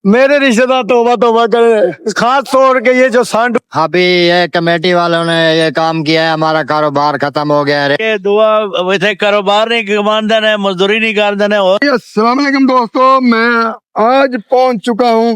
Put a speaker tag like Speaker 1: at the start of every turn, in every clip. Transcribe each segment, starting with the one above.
Speaker 1: मेरे रिश्तेदार तौबा तौबा करे, खास तौर के ये जो सांड।
Speaker 2: अभी ये कमेटी वालों ने ये काम किया है, हमारा कारोबार खत्म हो गया है।
Speaker 1: ये दुआ वैसे कारोबार नहीं कमान देना है, मजदूरी नहीं कर देना है।
Speaker 3: अस्सलाम वालेकुम दोस्तों, मैं आज पहुंच चुका हूं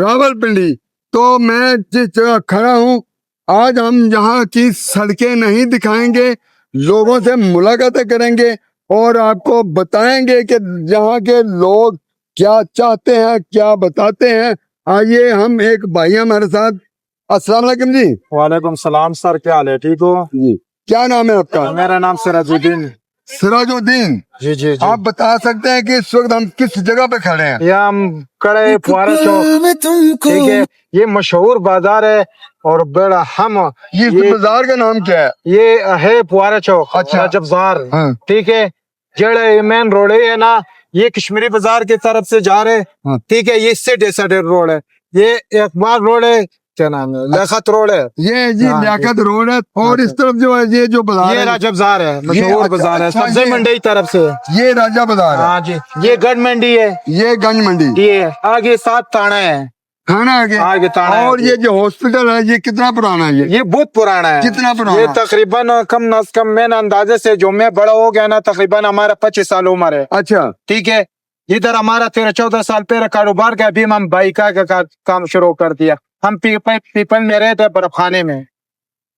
Speaker 3: रावलपिंडी। तो मैं जिस जगह खड़ा हूं, आज हम यहाँ की सड़कें नहीं दिखाएंगे, लोगों से मुलाकातें करेंगे और आपको बताएंगे कि यहाँ के लोग क्या चाहते हैं, क्या बताते हैं। आइए, हम एक भाई हमारे साथ। अस्सलाम वालेकुम जी।
Speaker 4: वालेकुम सलाम सर, क्या हाल है? ठीक हो
Speaker 3: जी, क्या नाम है आपका?
Speaker 4: मेरा नाम सिराजुद्दीन।
Speaker 3: सिराजुद्दीन
Speaker 4: जी जी जी।
Speaker 3: आप बता सकते हैं कि इस वक्त हम किस जगह पे खड़े हैं?
Speaker 4: ये हम खड़े फुआरा चौक, ठीक है। ये मशहूर बाजार है और बड़ा हम
Speaker 3: ये बाजार का नाम क्या है?
Speaker 4: ये है फुआरा चौक।
Speaker 3: अच्छा।
Speaker 4: रजब बाजार,
Speaker 3: हाँ।
Speaker 4: ठीक है। जेड़ा मेन रोड है ना, ये कश्मीरी बाजार की तरफ से जा रहे,
Speaker 3: हाँ।
Speaker 4: ठीक है। ये इससे डेसाडेर रोड है, ये इकबाल रोड है, क्या नाम है, लियाकत रोड है।
Speaker 3: ये जी
Speaker 4: हाँ,
Speaker 3: लियाकत रोड है। और इस तरफ जो है ये जो बाजार
Speaker 4: ये
Speaker 3: है,
Speaker 4: रजब बाजार है, मशहूर
Speaker 3: अच्छा,
Speaker 4: बाजार है,
Speaker 3: अच्छा,
Speaker 4: सब्जी
Speaker 3: ये-
Speaker 4: मंडी की तरफ से।
Speaker 3: ये राजा बाजार है।
Speaker 4: हाँ जी, ये गढ़ मंडी है,
Speaker 3: ये गंज मंडी,
Speaker 4: ये आगे 7 थाना है,
Speaker 3: थाना आगे।
Speaker 4: आगे थाना है।
Speaker 3: और ये जो हॉस्पिटल है, ये कितना पुराना है?
Speaker 4: ये बहुत पुराना है।
Speaker 3: कितना पुराना?
Speaker 4: ये तकरीबन कम न कम मेन अंदाजे से जो मैं बड़ा हो गया ना, तकरीबन हमारा 25 साल उम्र है,
Speaker 3: अच्छा।
Speaker 4: ठीक है। इधर हमारा 13-14 साल पहले कारोबार का, अभी हम बाइका का काम शुरू कर दिया। हम पीपल में रहते बर्फ खाने में।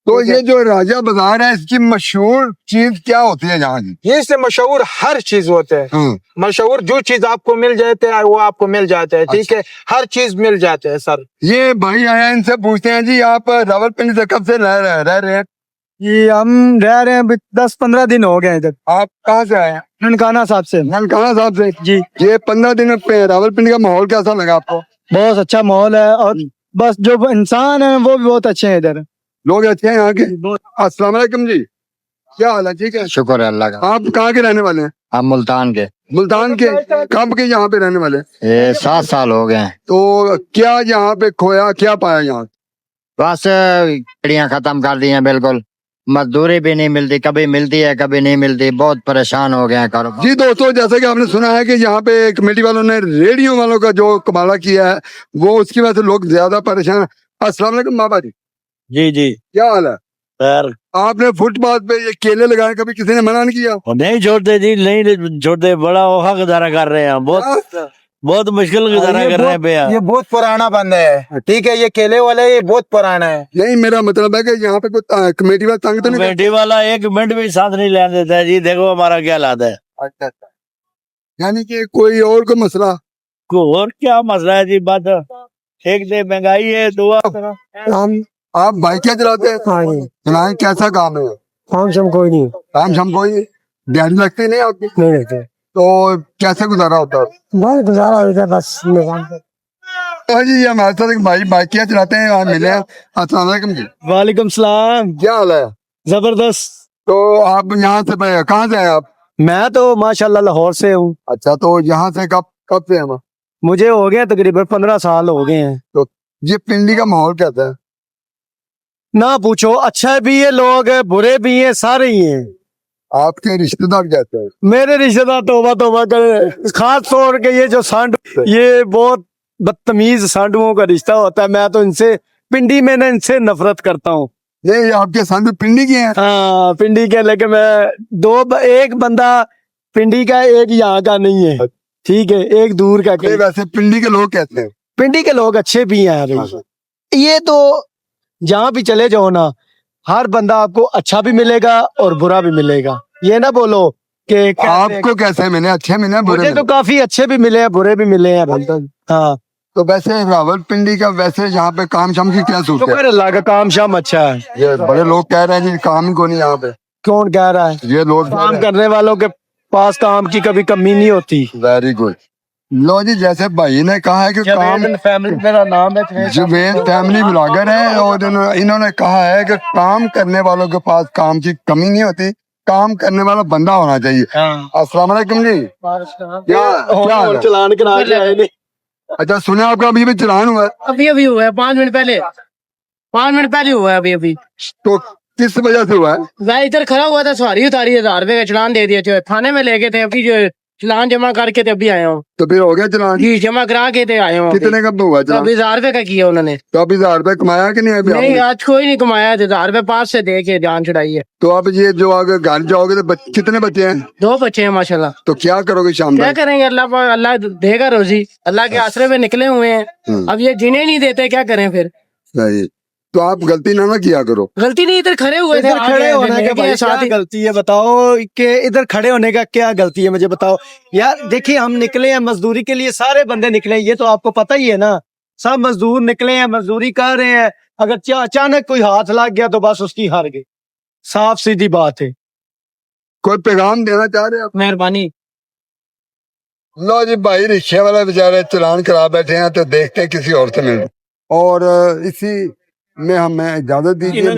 Speaker 3: तो ये जो राजा बाजार है, इसकी मशहूर चीज क्या होती है यहाँ की?
Speaker 4: ये इससे मशहूर हर चीज होते है।
Speaker 3: हाँ।
Speaker 4: मशहूर जो चीज आपको मिल जाते है वो आपको मिल जाता है, ठीक है। हर चीज मिल जाते है सर।
Speaker 3: ये भाई आया, इनसे पूछते हैं जी, आप रावलपिंडी से कब से रह रहे हैं?
Speaker 1: ये हम रह रहे हैं 10-15 दिन हो गए इधर।
Speaker 3: आप कहाँ से आए हैं?
Speaker 1: ननकाना साहब से।
Speaker 3: ननकाना साहब से
Speaker 1: जी।
Speaker 3: ये 15 दिन पे रावलपिंडी का माहौल कैसा लगा आपको?
Speaker 1: बहुत अच्छा माहौल है और बस जो इंसान है वो भी बहुत अच्छे हैं इधर।
Speaker 3: लोग अच्छे हैं यहाँ के? अस्सलाम वालेकुम जी, क्या हाल है? ठीक है,
Speaker 2: शुक्र है अल्लाह का।
Speaker 3: आप कहाँ के रहने वाले हैं?
Speaker 2: हम मुल्तान के।
Speaker 3: मुल्तान के? कब के यहाँ पे रहने वाले हैं?
Speaker 2: ये 7 साल हो गए हैं।
Speaker 3: तो क्या यहाँ पे खोया, क्या पाया यहाँ?
Speaker 2: बस गाड़ियाँ खत्म कर दी हैं बिल्कुल, मजदूरी भी नहीं मिलती, कभी मिलती है कभी नहीं मिलती, बहुत परेशान हो गए हैं कारोबार।
Speaker 3: जी दोस्तों, जैसे कि आपने सुना है कि यहाँ पे कमेटी वालों ने रेडियो वालों का जो कबाड़ा किया है, वो उसकी वजह से लोग ज्यादा परेशान हैं। अस्सलाम वालेकुम बाबा जी,
Speaker 1: जी जी।
Speaker 3: क्या हाल है?
Speaker 1: सर
Speaker 3: आपने फुटपाथ पे ये केले लगाए, कभी किसी ने मना नहीं किया?
Speaker 1: नहीं छोड़ते जी, नहीं छोड़ते। बड़ा औखा गुजारा कर रहे हैं, बहुत मुश्किल गुजारा कर रहे हैं भैया।
Speaker 4: ये बहुत पुराना बंद है, ठीक है। ये केले वाले ये बहुत पुराना है।
Speaker 3: नहीं, मेरा मतलब है कि यहाँ पे कोई कमेटी वाला तंग तो नहीं
Speaker 1: कमेटी वाला एक मिनट भी साथ नहीं लेने देता है जी। देखो हमारा क्या हालात है।
Speaker 3: करता? अच्छा, यानी कि कोई और को मसला?
Speaker 1: और क्या मसला है जी? बात एक दे महंगाई है, दुआ
Speaker 3: हम आप बाइक क्या चलाते हैं? चलाएं, कैसा काम है?
Speaker 1: काम शम कोई नहीं,
Speaker 3: काम शाम कोई दिहाड़ी लगती नहीं आपकी?
Speaker 1: नहीं रहते।
Speaker 3: तो कैसे गुजारा होता है?
Speaker 1: बहुत गुजारा होता है बस।
Speaker 3: तो जी, ये हमारे साथ एक भाई बाइक क्या चलाते हैं, वहाँ मिले हैं। अस्सलाम वालेकुम जी,
Speaker 1: वालेकुम सलाम।
Speaker 3: क्या हाल है?
Speaker 1: जबरदस्त।
Speaker 3: तो आप यहाँ से कहाँ से आए आप?
Speaker 1: मैं तो माशाल्लाह लाहौर से हूँ।
Speaker 3: अच्छा, तो यहाँ से कब कब से हम?
Speaker 1: मुझे हो गए तकरीबन 15 साल हो गए हैं।
Speaker 3: तो ये पिंडी का माहौल कैसा है?
Speaker 1: ना पूछो, अच्छा भी है, लोग बुरे भी हैं, सारे ही हैं।
Speaker 3: आपके रिश्तेदार कैसे हैं?
Speaker 1: मेरे रिश्तेदार तौबा तौबा करे, खास तौर के ये जो सांड, ये बहुत बदतमीज सांडुओं का रिश्ता होता है। मैं तो इनसे पिंडी में ना इनसे नफरत करता हूँ।
Speaker 3: ये आपके साथ पिंडी के हैं?
Speaker 1: हाँ पिंडी के, लेकिन मैं एक बंदा पिंडी का, एक यहाँ का नहीं है, ठीक है, एक दूर का।
Speaker 3: ये वैसे पिंडी के लोग कैसे हैं?
Speaker 1: पिंडी के लोग अच्छे भी हैं भाई। ये तो जहाँ भी चले जाओ ना, हर बंदा आपको अच्छा भी मिलेगा और बुरा भी मिलेगा। ये ना बोलो कि
Speaker 3: आपको कैसे मिले? अच्छे मिले, बुरे
Speaker 1: मुझे तो
Speaker 3: मिले?
Speaker 1: काफी अच्छे भी मिले हैं, बुरे भी मिले हैं भाई। हाँ,
Speaker 3: तो वैसे रावलपिंडी का वैसे यहाँ पे काम शाम की क्या सूरत है?
Speaker 1: शुक्र अल्लाह का, काम शाम अच्छा है।
Speaker 3: ये बड़े लोग कह रहे हैं जी काम ही को नहीं यहाँ पे।
Speaker 1: कौन कह रहा है?
Speaker 3: ये लोग
Speaker 1: काम करने वालों के पास काम की कभी कमी नहीं होती।
Speaker 3: Very good. लो जी, जैसे भाई ने कहा है कि काम,
Speaker 1: फैमिली मेरा नाम है,
Speaker 3: जुबेद फैमिली ब्लॉगर है, और इन्होंने कहा है कि काम करने वालों के पास काम की कमी नहीं होती, काम करने वाला बंदा होना चाहिए। अस्सलाम वालेकुम जी, क्या हाल है?
Speaker 1: चलान करा के आए नहीं।
Speaker 3: अच्छा, सुना आपका अभी भी चलान हुआ है?
Speaker 5: अभी हुआ है 5 मिनट पहले, 5 मिनट पहले हुआ है अभी।
Speaker 3: तो किस वजह से हुआ है?
Speaker 5: वह इधर खड़ा हुआ था, सवारी उतारी, 1000 रुपए का चलान दे दिए थे, थाने में ले गए थे। अभी जो चलान जमा करके तो अभी आया हूँ
Speaker 3: तो फिर हो गया चलान?
Speaker 5: जी, जमा करा के तो आया हूँ।
Speaker 3: कितने का हुआ
Speaker 5: तो
Speaker 3: चलान?
Speaker 5: अभी 1000 रुपए का किया उन्होंने।
Speaker 3: तो अब 1000 रुपए कमाया कि नहीं अभी
Speaker 5: नहीं,
Speaker 3: आपने?
Speaker 5: आज कोई नहीं कमाया, 1000 रुपए पास से दे के जान छुड़ाई है।
Speaker 3: तो अब ये जो आगे घर जाओगे तो कितने बच्चे हैं?
Speaker 5: 2 बच्चे हैं माशाल्लाह।
Speaker 3: तो क्या करोगे शाम
Speaker 5: क्या
Speaker 3: तक?
Speaker 5: करेंगे, अल्लाह देगा रोजी, अल्लाह के आसरे पे निकले हुए हैं। अब ये जीने नहीं देते, क्या करें फिर।
Speaker 3: सही। तो आप गलती ना किया करो।
Speaker 5: गलती नहीं, इधर खड़े हुए थे,
Speaker 1: इधर खड़े होने का भाई
Speaker 5: साथ
Speaker 1: क्या
Speaker 5: ही।
Speaker 1: गलती है बताओ, कि इधर खड़े होने का क्या गलती है मुझे बताओ यार। देखिए हम निकले हैं मजदूरी के लिए, सारे बंदे निकले हैं, ये तो आपको पता ही है ना। सब मजदूर निकले हैं, मजदूरी कर रहे हैं। अगर अचानक कोई हाथ लग गया तो बस उसकी हार गई, साफ सीधी बात है।
Speaker 3: कोई पैगाम देना चाह रहे हैं आप?
Speaker 5: मेहरबानी।
Speaker 3: लो जी भाई, रिक्शे वाले बेचारे चलान करा बैठे हैं, तो देखते हैं किसी और से मिलते। और इसी में हमें इजाजत दीजिए।